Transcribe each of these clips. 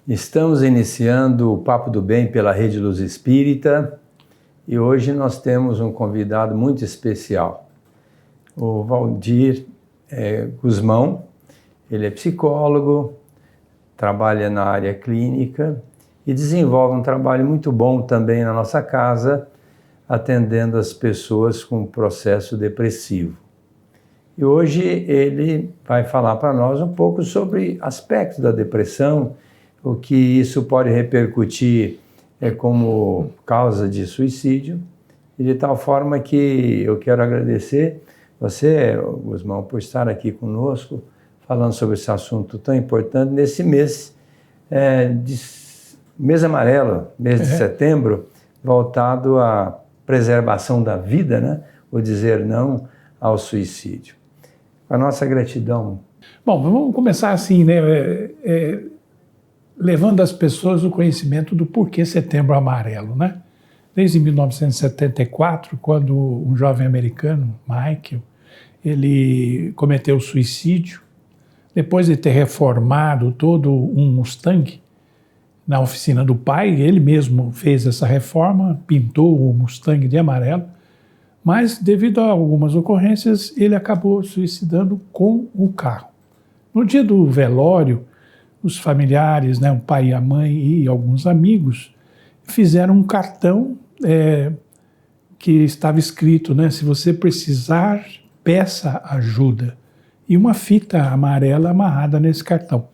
Estamos iniciando o Papo do Bem pela Rede Luz Espírita e hoje nós temos um convidado muito especial, o Valdir Guzmão. Ele é psicólogo, trabalha na área clínica e desenvolve um trabalho muito bom também na nossa casa, atendendo as pessoas com processo depressivo. E hoje ele vai falar para nós um pouco sobre aspectos da depressão, o que isso pode repercutir como causa de suicídio, e de tal forma que eu quero agradecer você, Guzmão, por estar aqui conosco, falando sobre esse assunto tão importante nesse mês, mês amarelo, mês de setembro, voltado à preservação da vida, né? O dizer não ao suicídio. A nossa gratidão. Bom, vamos começar assim, né? Levando as pessoas o conhecimento do porquê Setembro Amarelo, né? Desde 1974, quando um jovem americano, Michael, ele cometeu suicídio, depois de ter reformado todo um Mustang na oficina do pai, ele mesmo fez essa reforma, pintou o Mustang de amarelo, mas devido a algumas ocorrências, ele acabou suicidando com o carro. No dia do velório, os familiares, né, o pai e a mãe e alguns amigos, fizeram um cartão que estava escrito, né, se você precisar, peça ajuda, e uma fita amarela amarrada nesse cartão.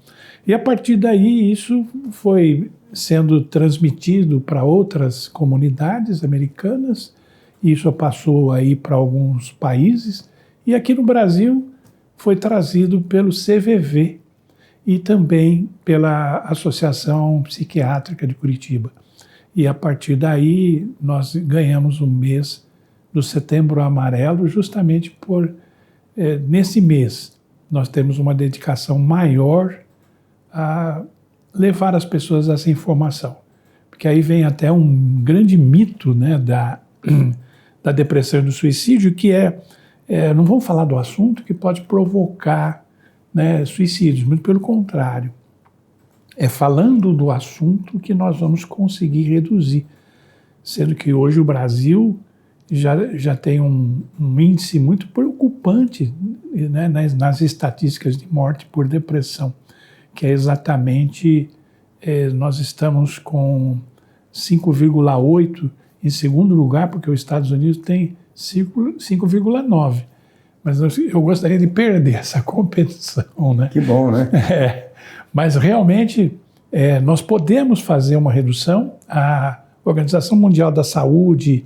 E a partir daí isso foi sendo transmitido para outras comunidades americanas, isso passou aí para alguns países, e aqui no Brasil foi trazido pelo CVV, e também pela Associação Psiquiátrica de Curitiba. E a partir daí nós ganhamos o mês do Setembro Amarelo, justamente por, nesse mês, nós temos uma dedicação maior a levar as pessoas a essa informação. Porque aí vem até um grande mito, né, da depressão e do suicídio, que não vamos falar do assunto, que pode provocar, né, suicídios, muito pelo contrário. É falando do assunto que nós vamos conseguir reduzir, sendo que hoje o Brasil já tem um índice muito preocupante, né, nas estatísticas de morte por depressão, que é exatamente, nós estamos com 5,8 em segundo lugar, porque os Estados Unidos tem 5,9. Mas eu gostaria de perder essa competição, né? Que bom, né? Mas realmente nós podemos fazer uma redução. A Organização Mundial da Saúde,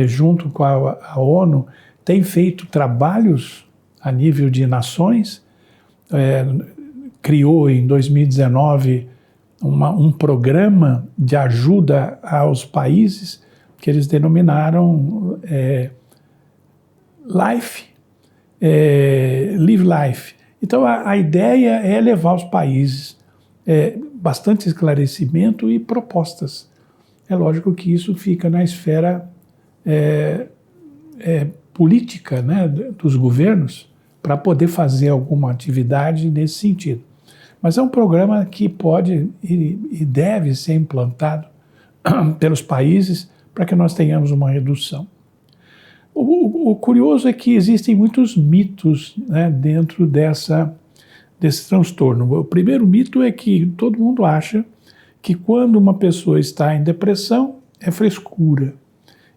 junto com a ONU, tem feito trabalhos a nível de nações, criou em 2019 um programa de ajuda aos países que eles denominaram Live Life. Então a ideia é levar aos países bastante esclarecimento e propostas. É lógico que isso fica na esfera política, né, dos governos, para poder fazer alguma atividade nesse sentido. Mas é um programa que pode e deve ser implantado pelos países para que nós tenhamos uma redução. O curioso é que existem muitos mitos, né, dentro desse transtorno. O primeiro mito é que todo mundo acha que quando uma pessoa está em depressão é frescura.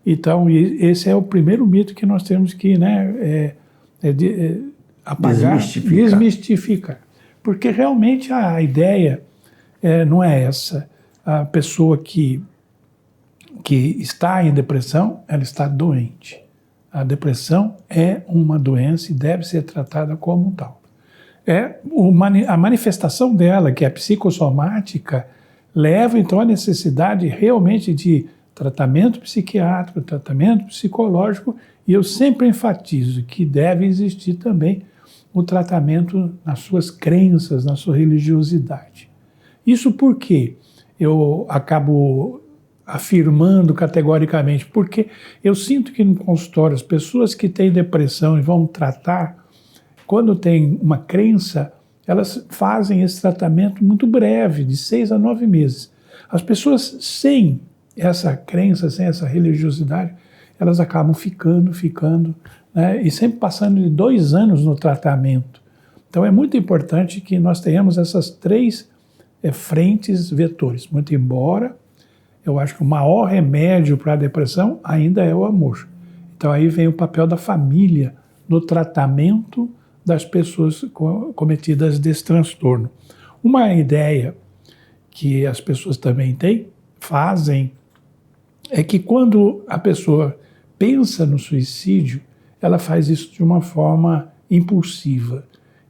Então, esse é o primeiro mito que nós temos que, né, apagar, desmistificar. Porque realmente a ideia não é essa. A pessoa que está em depressão, ela está doente. A depressão é uma doença e deve ser tratada como tal. A manifestação dela, que é psicossomática, leva então à necessidade realmente de tratamento psiquiátrico, tratamento psicológico, e eu sempre enfatizo que deve existir também o tratamento nas suas crenças, na sua religiosidade. Isso porque eu acabo afirmando categoricamente, porque eu sinto que no consultório as pessoas que têm depressão e vão tratar, quando tem uma crença, elas fazem esse tratamento muito breve, de 6 a 9 meses. As pessoas sem essa crença, sem essa religiosidade, elas acabam ficando, né, e sempre passando de 2 anos no tratamento. Então é muito importante que nós tenhamos essas 3 frentes vetores. Muito embora eu acho que o maior remédio para a depressão ainda é o amor. Então aí vem o papel da família no tratamento das pessoas cometidas desse transtorno. Uma ideia que as pessoas também fazem, é que quando a pessoa pensa no suicídio, ela faz isso de uma forma impulsiva.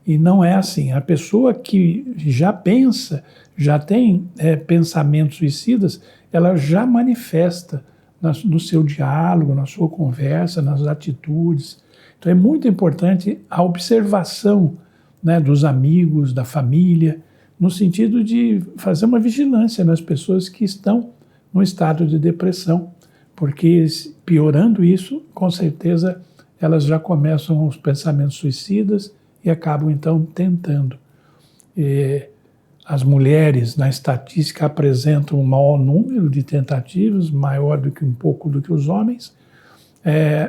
E não é assim. A pessoa que já pensa, já tem pensamentos suicidas, ela já manifesta no seu diálogo, na sua conversa, nas atitudes. Então é muito importante a observação, né, dos amigos, da família, no sentido de fazer uma vigilância nas pessoas que estão no estado de depressão, porque piorando isso, com certeza elas já começam os pensamentos suicidas e acabam então tentando. As mulheres, na estatística, apresentam um maior número de tentativas, maior do que um pouco do que os homens.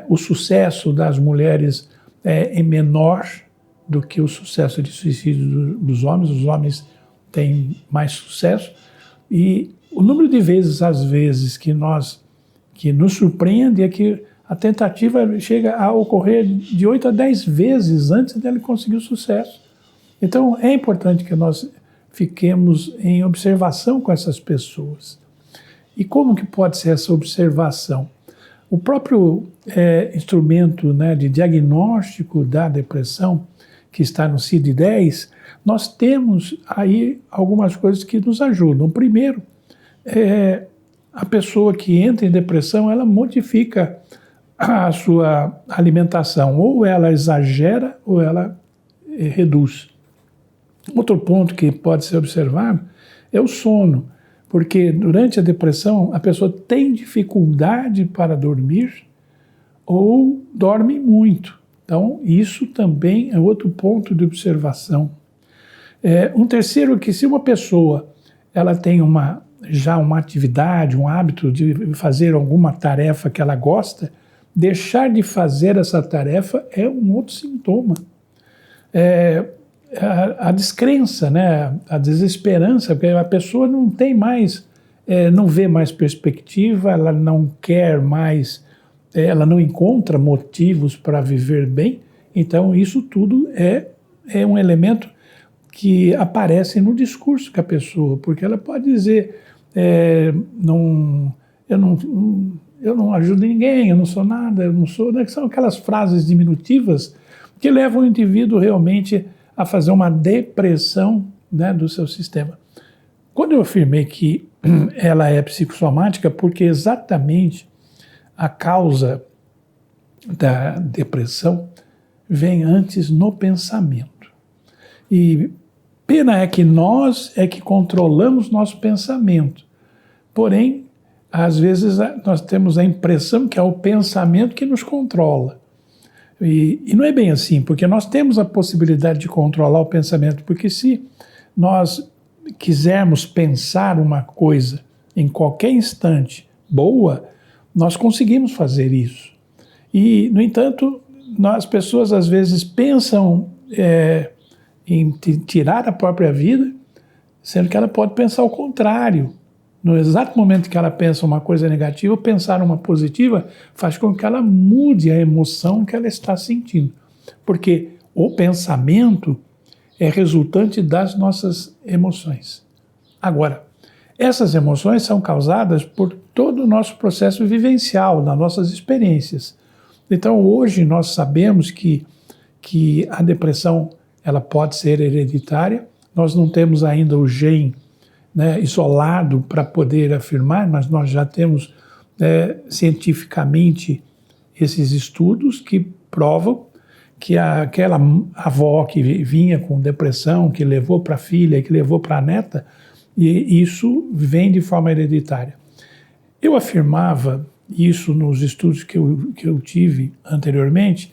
O sucesso das mulheres é menor do que o sucesso de suicídio dos homens. Os homens têm mais sucesso. E o número de vezes, às vezes, que nos surpreende é que a tentativa chega a ocorrer de 8 a 10 vezes antes dele conseguir o sucesso. Então, é importante que nós fiquemos em observação com essas pessoas. E como que pode ser essa observação? O próprio instrumento, né, de diagnóstico da depressão, que está no CID-10, nós temos aí algumas coisas que nos ajudam. Primeiro, a pessoa que entra em depressão, ela modifica a sua alimentação, ou ela exagera ou ela reduz. Outro ponto que pode ser observado é o sono, porque durante a depressão a pessoa tem dificuldade para dormir ou dorme muito. Então isso também é outro ponto de observação. Um terceiro, que se uma pessoa ela tem já uma atividade, um hábito de fazer alguma tarefa que ela gosta, deixar de fazer essa tarefa é um outro sintoma. A descrença, né? A desesperança, porque a pessoa não tem mais, não vê mais perspectiva, ela não quer mais, ela não encontra motivos para viver bem. Então isso tudo é um elemento que aparece no discurso da pessoa, porque ela pode dizer, eu não ajudo ninguém, eu não sou nada, eu não sou... Né? São aquelas frases diminutivas que levam o indivíduo realmente a fazer uma depressão, né, do seu sistema. Quando eu afirmei que ela é psicossomática, porque exatamente a causa da depressão vem antes no pensamento. E pena é que nós controlamos nosso pensamento. Porém, às vezes nós temos a impressão que é o pensamento que nos controla. E não é bem assim, porque nós temos a possibilidade de controlar o pensamento, porque se nós quisermos pensar uma coisa em qualquer instante boa, nós conseguimos fazer isso. E, no entanto, as pessoas às vezes pensam em tirar a própria vida, sendo que ela pode pensar o contrário. No exato momento que ela pensa uma coisa negativa, pensar uma positiva faz com que ela mude a emoção que ela está sentindo. Porque o pensamento é resultante das nossas emoções. Agora, essas emoções são causadas por todo o nosso processo vivencial, das nossas experiências. Então, hoje nós sabemos que a depressão ela pode ser hereditária. Nós não temos ainda o gene, né, isolado para poder afirmar, mas nós já temos cientificamente esses estudos que provam que aquela avó que vinha com depressão, que levou para a filha, que levou para a neta, e isso vem de forma hereditária. Eu afirmava isso nos estudos que eu tive anteriormente,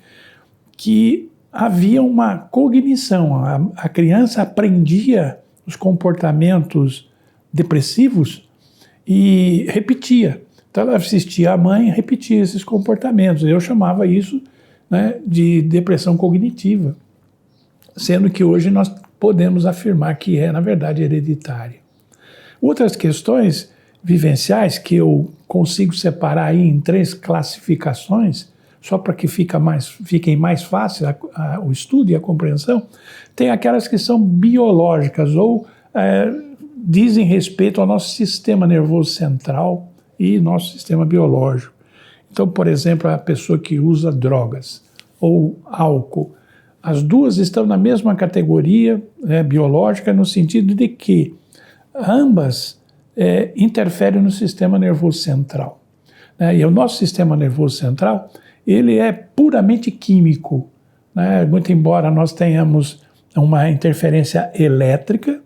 que havia uma cognição, a criança aprendia os comportamentos depressivos e repetia. Então ela assistia a mãe e repetia esses comportamentos. Eu chamava isso, né, de depressão cognitiva, sendo que hoje nós podemos afirmar que é, na verdade, hereditária. Outras questões vivenciais que eu consigo separar aí em 3 classificações, só para que fiquem mais fácil o estudo e a compreensão, tem aquelas que são biológicas ou dizem respeito ao nosso sistema nervoso central e nosso sistema biológico. Então, por exemplo, a pessoa que usa drogas ou álcool, as duas estão na mesma categoria biológica, no sentido de que ambas interferem no sistema nervoso central. E o nosso sistema nervoso central, ele é puramente químico, né? Muito embora nós tenhamos uma interferência elétrica,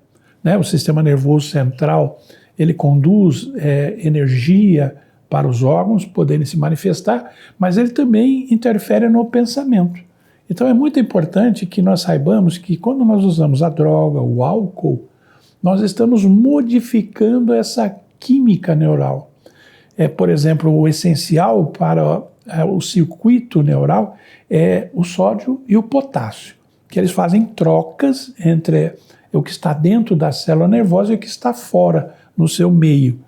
né? O sistema nervoso central, ele conduz energia para os órgãos poderem se manifestar, mas ele também interfere no pensamento. Então é muito importante que nós saibamos que quando nós usamos a droga, o álcool, nós estamos modificando essa química neural. Por exemplo, o essencial para o circuito neural é o sódio e o potássio, que eles fazem trocas entre o que está dentro da célula nervosa e o que está fora, no seu meio.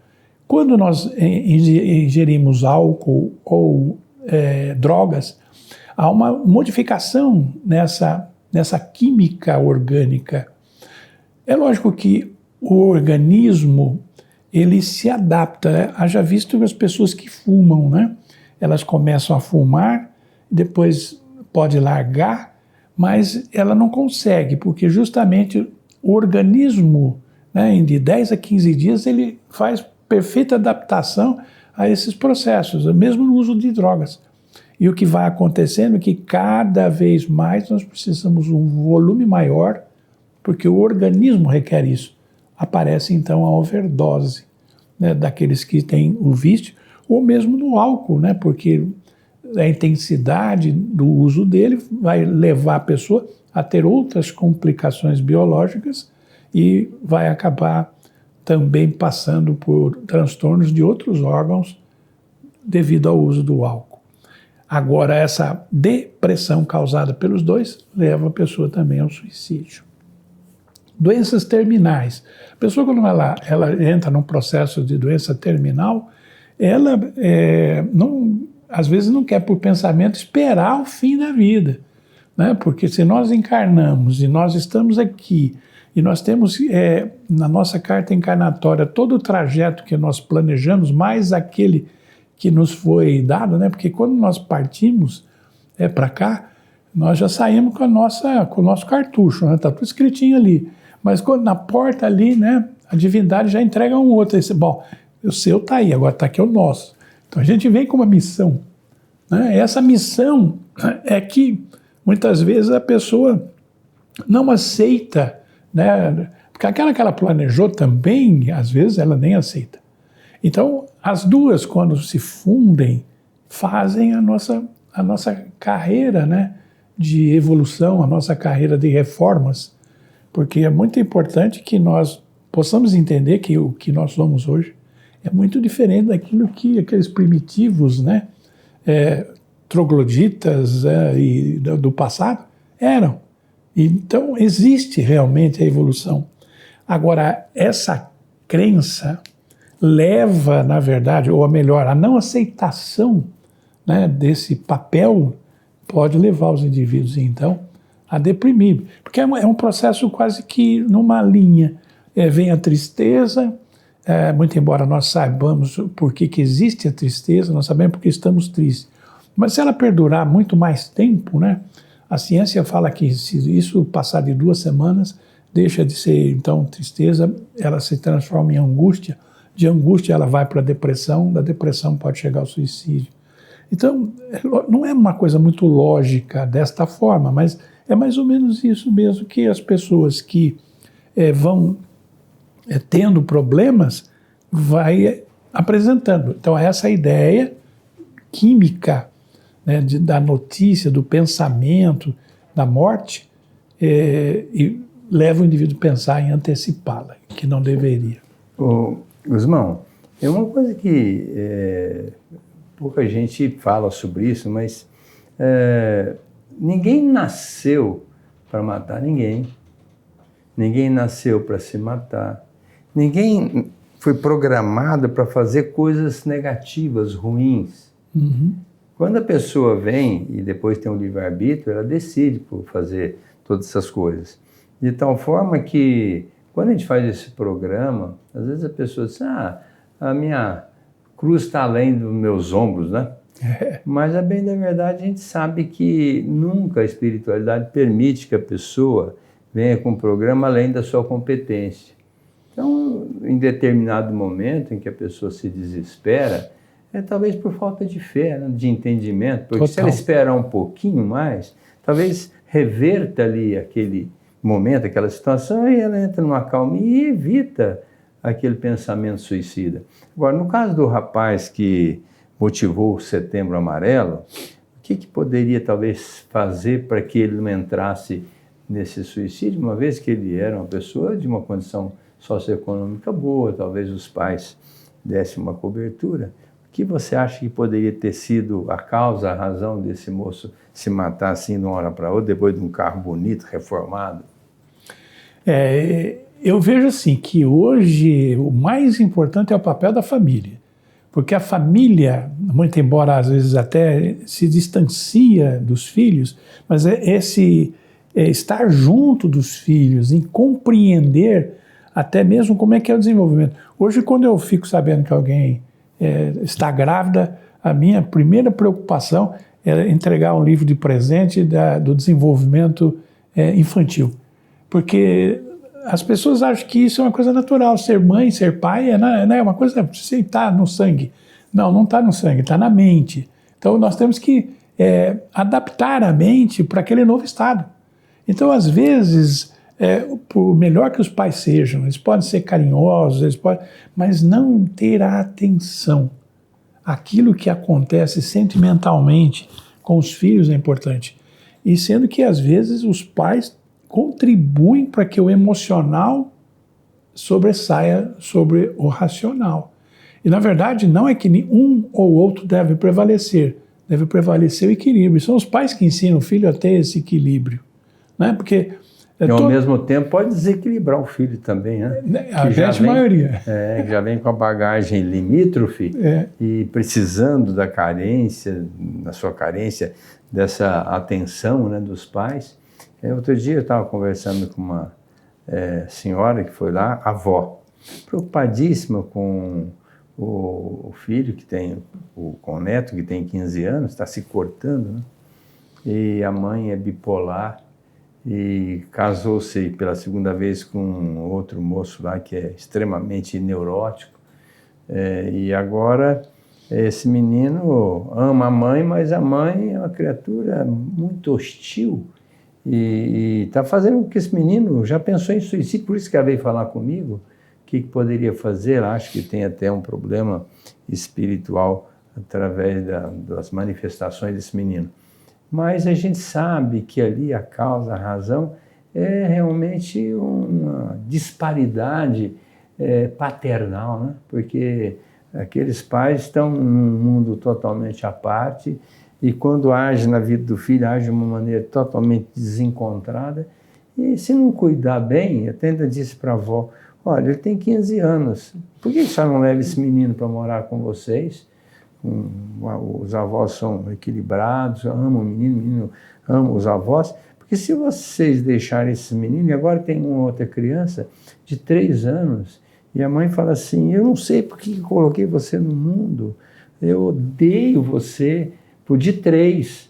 Quando nós ingerimos álcool ou drogas, há uma modificação nessa química orgânica. É lógico que o organismo, ele se adapta, né? Haja visto as pessoas que fumam, né? Elas começam a fumar, depois pode largar, mas ela não consegue, porque justamente o organismo, né, de 10 a 15 dias, ele faz perfeita adaptação a esses processos, mesmo no uso de drogas. E o que vai acontecendo é que cada vez mais nós precisamos de um volume maior, porque o organismo requer isso. Aparece então a overdose, né, daqueles que têm o vício, ou mesmo no álcool, né, porque a intensidade do uso dele vai levar a pessoa a ter outras complicações biológicas e vai acabar também passando por transtornos de outros órgãos devido ao uso do álcool. Agora, essa depressão causada pelos dois leva a pessoa também ao suicídio. Doenças terminais. A pessoa, quando ela entra num processo de doença terminal, ela às vezes não quer, por pensamento, esperar o fim da vida, né? Porque se nós encarnamos e nós estamos aqui e nós temos na nossa carta encarnatória todo o trajeto que nós planejamos, mais aquele que nos foi dado, né? Porque quando nós partimos para cá, nós já saímos com o nosso cartucho, né? Está tudo escritinho ali. Mas quando na porta ali, né, a divindade já entrega um outro. Bom, o seu está aí, agora está aqui o nosso. Então a gente vem com uma missão, né? Essa missão é que muitas vezes a pessoa não aceita, né? Porque aquela que ela planejou também, às vezes ela nem aceita. Então as duas, quando se fundem, fazem a nossa carreira, né, de evolução, a nossa carreira de reformas, porque é muito importante que nós possamos entender que o que nós somos hoje é muito diferente daquilo que aqueles primitivos, né, trogloditas e do passado eram. Então existe realmente a evolução. Agora, essa crença leva, na verdade, ou melhor, a não aceitação, né, desse papel pode levar os indivíduos, então, a deprimir. Porque é um processo quase que numa linha. Vem a tristeza, muito embora nós saibamos por que existe a tristeza, nós sabemos porque estamos tristes. Mas se ela perdurar muito mais tempo, né, a ciência fala que se isso passar de 2 semanas, deixa de ser, então, tristeza, ela se transforma em angústia. De angústia ela vai para a depressão, da depressão pode chegar ao suicídio. Então, não é uma coisa muito lógica desta forma, mas é mais ou menos isso mesmo, que as pessoas que vão tendo problemas, vai apresentando. Então, essa ideia química, né, da notícia, do pensamento, da morte e leva o indivíduo a pensar em antecipá-la, que não deveria. Gusmão, é uma coisa que pouca gente fala sobre isso, mas ninguém nasceu para matar ninguém. Ninguém nasceu para se matar. Ninguém foi programado para fazer coisas negativas, ruins. Uhum. Quando a pessoa vem e depois tem um livre-arbítrio, ela decide por fazer todas essas coisas. De tal forma que, quando a gente faz esse programa, às vezes a pessoa diz, a minha cruz está além dos meus ombros, né? Mas, a bem da verdade, a gente sabe que nunca a espiritualidade permite que a pessoa venha com um programa além da sua competência. Então, em determinado momento em que a pessoa se desespera, talvez por falta de fé, né, de entendimento, porque se ela esperar um pouquinho mais, talvez reverta ali aquele momento, aquela situação, e ela entra numa calma e evita aquele pensamento suicida. Agora, no caso do rapaz que motivou o Setembro Amarelo, o que poderia talvez fazer para que ele não entrasse nesse suicídio, uma vez que ele era uma pessoa de uma condição socioeconômica boa, talvez os pais dessem uma cobertura? O que você acha que poderia ter sido a causa, a razão desse moço se matar assim de uma hora para outra, depois de um carro bonito, reformado? Eu vejo assim, que hoje o mais importante é o papel da família. Porque a família, muito embora às vezes até se distancia dos filhos, mas estar junto dos filhos, em compreender até mesmo como é que é o desenvolvimento. Hoje, quando eu fico sabendo que alguém está grávida, a minha primeira preocupação é entregar um livro de presente do desenvolvimento infantil. Porque as pessoas acham que isso é uma coisa natural, ser mãe, ser pai, é uma coisa que está no sangue. Não está no sangue, está na mente. Então, nós temos que adaptar a mente para aquele novo estado. Então, às vezes, por melhor que os pais sejam, eles podem ser carinhosos, mas não ter a atenção. Aquilo que acontece sentimentalmente com os filhos é importante. E sendo que, às vezes, os pais contribuem para que o emocional sobressaia sobre o racional. E, na verdade, não é que um ou outro deve prevalecer o equilíbrio. São os pais que ensinam o filho a ter esse equilíbrio. Né? Porque e, ao mesmo tempo, pode desequilibrar o filho também, né? A grande maioria. Que já vem com a bagagem limítrofe e precisando da carência, da sua carência, dessa atenção, né, dos pais. Outro dia eu estava conversando com uma senhora que foi lá, avó, preocupadíssima com o filho que tem, com o neto que tem 15 anos, está se cortando, né? E a mãe é bipolar e casou-se pela segunda vez com outro moço lá que é extremamente neurótico. E agora esse menino ama a mãe, mas a mãe é uma criatura muito hostil. E está fazendo com que esse menino já pensou em suicídio, por isso que ela veio falar comigo, o que poderia fazer. Acho que tem até um problema espiritual através das manifestações desse menino. Mas a gente sabe que ali a causa, a razão, é realmente uma disparidade paternal, né? Porque aqueles pais estão num mundo totalmente à parte, e quando age na vida do filho, age de uma maneira totalmente desencontrada. E se não cuidar bem, eu ainda disse para a avó, olha, ele tem 15 anos, por que você não leva esse menino para morar com vocês? Os avós são equilibrados, amam o menino ama os avós, porque se vocês deixarem esse menino, e agora tem uma outra criança de 3 anos, e a mãe fala assim, eu não sei por que coloquei você no mundo, eu odeio você. O de 3,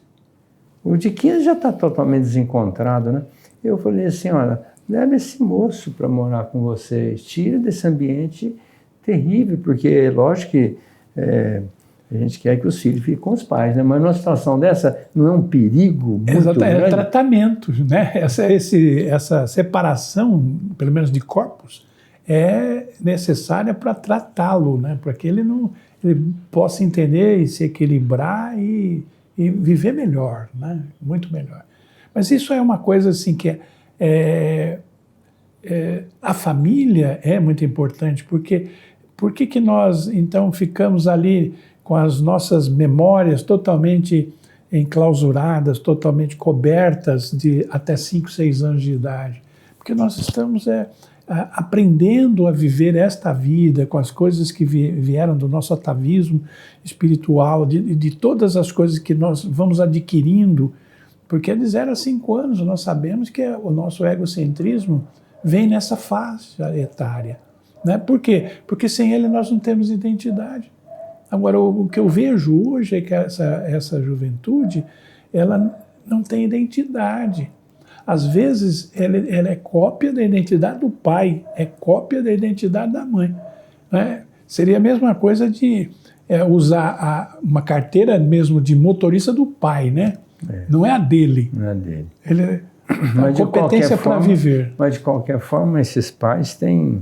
o de 15 já está totalmente desencontrado, né? Eu falei assim, olha, leva esse moço para morar com vocês, tira desse ambiente terrível, porque lógico que a gente quer que os filhos fiquem com os pais, né? Mas numa situação dessa, não é um perigo muito grande? É tratamento, né? Essa separação, pelo menos de corpos, é necessária para tratá-lo, né? Para que ele possa entender e se equilibrar e viver melhor, né? Muito melhor. Mas isso é uma coisa assim que a família é muito importante, porque por que nós então ficamos ali com as nossas memórias totalmente enclausuradas, totalmente cobertas de até 5, 6 anos de idade? Porque nós estamos aprendendo a viver esta vida com as coisas que vieram do nosso atavismo espiritual, de todas as coisas que nós vamos adquirindo, porque de 0 a 5 anos nós sabemos que o nosso egocentrismo vem nessa faixa etária. Né? Por quê? Porque sem ele nós não temos identidade. Agora, o que eu vejo hoje é que essa juventude, ela não tem identidade. Às vezes, ela é cópia da identidade do pai, é cópia da identidade da mãe. Né? Seria a mesma coisa de usar uma carteira mesmo de motorista do pai, né? Não é a dele. Não é dele. Ele a competência para viver. Mas, de qualquer forma, esses pais têm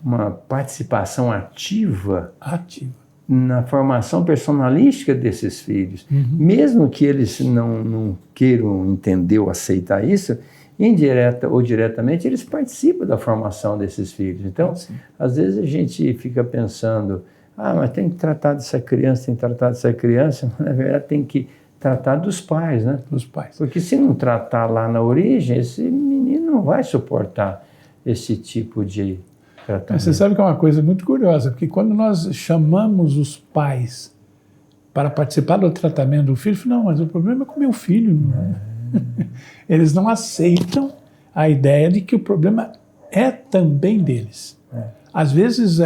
uma participação ativa na formação personalística desses filhos. Mesmo que eles não queiram entender ou aceitar isso, indireta ou diretamente, eles participam da formação desses filhos. Então, às vezes a gente fica pensando, mas tem que tratar dessa criança, mas na verdade tem que tratar dos pais, né? Dos pais. Porque se não tratar lá na origem, esse menino não vai suportar esse tipo de tratamento. Mas você sabe que é uma coisa muito curiosa, porque quando nós chamamos os pais para participar do tratamento do filho, não, mas o problema é com o meu filho. Eles não aceitam a ideia de que o problema é também deles. Às vezes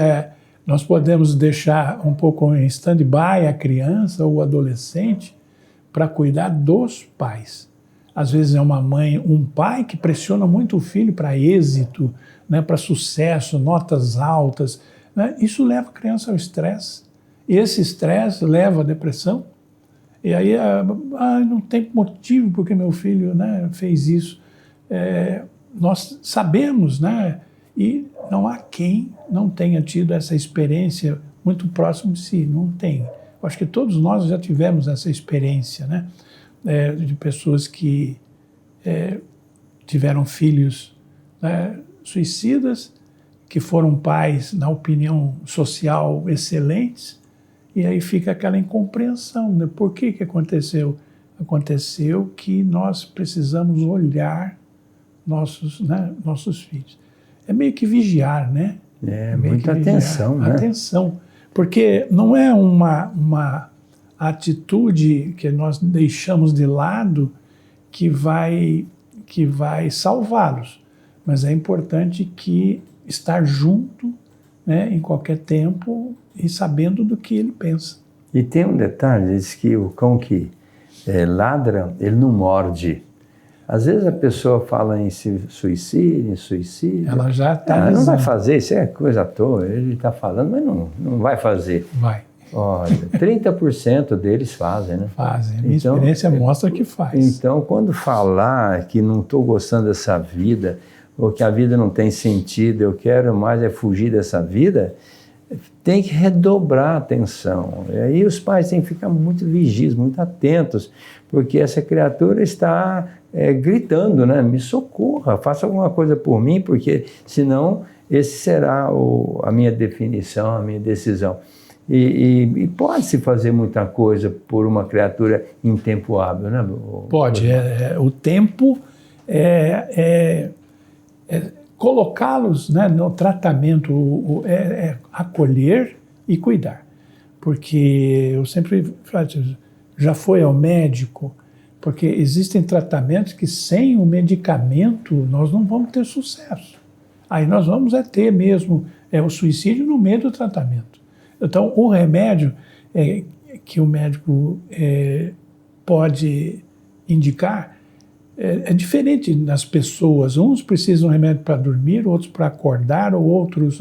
nós podemos deixar um pouco em stand-by a criança ou o adolescente para cuidar dos pais. Às vezes é uma mãe, um pai que pressiona muito o filho para êxito, né, para sucesso, notas altas. Né? Isso leva a criança ao estresse. Esse estresse leva à depressão. E aí, não tem motivo porque meu filho, né, fez isso. Nós sabemos, né, e não há quem não tenha tido essa experiência muito próximo de si. Não tem. Eu acho que todos nós já tivemos essa experiência, né, de pessoas que tiveram filhos, né, suicidas, que foram pais, na opinião social, excelentes, e aí fica aquela incompreensão, né? Por que aconteceu? Aconteceu que nós precisamos olhar nossos filhos. É meio que vigiar, né? Muita atenção, né? Atenção, porque não é uma atitude que nós deixamos de lado que vai salvá-los, mas é importante que estar junto, né, em qualquer tempo e sabendo do que ele pensa. E tem um detalhe, diz que o cão que ladra, ele não morde. Às vezes a pessoa fala em suicídio, Ela já está não vai fazer, isso é coisa à toa, ele está falando, mas não vai fazer. Vai. Olha, 30% deles fazem, né? Fazem. A minha experiência mostra que faz. Então, quando falar que não estou gostando dessa vida, ou que a vida não tem sentido, eu quero mais fugir dessa vida, tem que redobrar a atenção. E aí os pais têm que ficar muito vigios, muito atentos, porque essa criatura está gritando, né? Me socorra, faça alguma coisa por mim, porque senão esse será a minha definição, a minha decisão. E pode-se fazer muita coisa por uma criatura em tempo hábil, né? Pode. O tempo colocá-los, né, no tratamento, acolher e cuidar. Porque eu sempre falo, já foi ao médico, porque existem tratamentos que sem o medicamento nós não vamos ter sucesso. Aí nós vamos ter mesmo o suicídio no meio do tratamento. Então, o remédio que o médico pode indicar é diferente nas pessoas. Uns precisam de remédio para dormir, outros para acordar, ou outros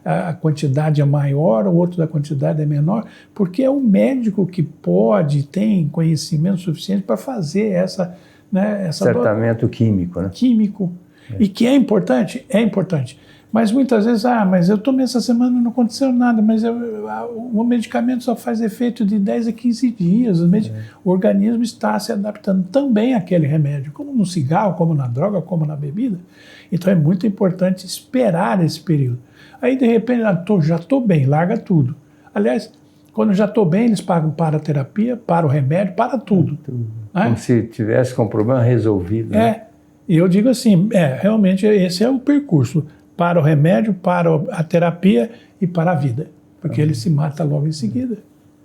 a quantidade é maior, ou outros a quantidade é menor, porque é o médico que tem conhecimento suficiente para fazer essa tratamento químico, né? Químico. E que é importante? É importante. Mas muitas vezes, mas eu tomei essa semana e não aconteceu nada, mas o medicamento só faz efeito de 10 a 15 dias. O organismo está se adaptando também àquele remédio, como no cigarro, como na droga, como na bebida. Então é muito importante esperar esse período. Aí, de repente, já estou bem, larga tudo. Aliás, quando já estou bem, eles pagam para a terapia, para o remédio, para tudo. Né? Como se tivesse com o problema resolvido. Né? E eu digo assim, realmente esse é o percurso. Para o remédio, para a terapia e para a vida. Porque ele se mata logo em seguida.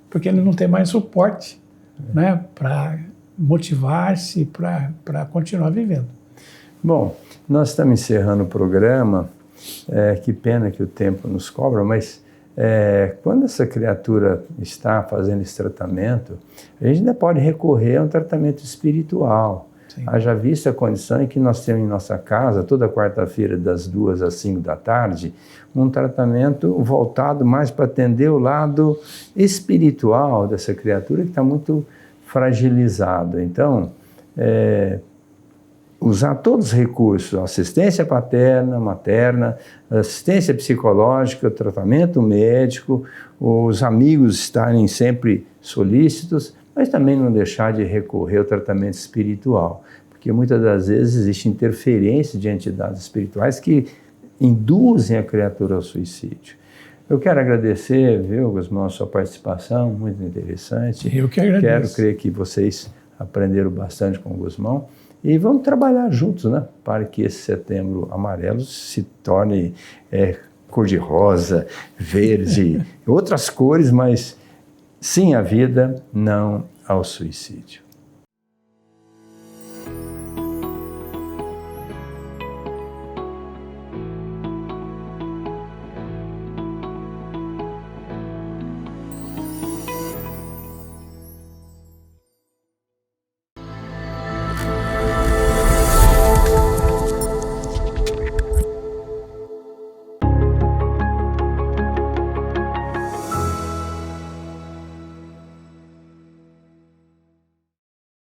Porque ele não tem mais suporte, né, para motivar-se, para continuar vivendo. Bom, nós estamos encerrando o programa. Que pena que o tempo nos cobra, mas quando essa criatura está fazendo esse tratamento, a gente ainda pode recorrer a um tratamento espiritual. Sim. Haja vista a condição em que nós temos em nossa casa, toda quarta-feira, das 2 às 5 da tarde, um tratamento voltado mais para atender o lado espiritual dessa criatura que está muito fragilizado. Então, usar todos os recursos, assistência paterna, materna, assistência psicológica, tratamento médico, os amigos estarem sempre solícitos, mas também não deixar de recorrer ao tratamento espiritual, porque muitas das vezes existe interferência de entidades espirituais que induzem a criatura ao suicídio. Eu quero agradecer, viu, Gusmão, a sua participação, muito interessante. Eu que agradeço. Quero crer que vocês aprenderam bastante com o Gusmão e vamos trabalhar juntos, né, para que esse Setembro Amarelo se torne cor-de-rosa, verde, outras cores, mas sim à vida, não ao suicídio.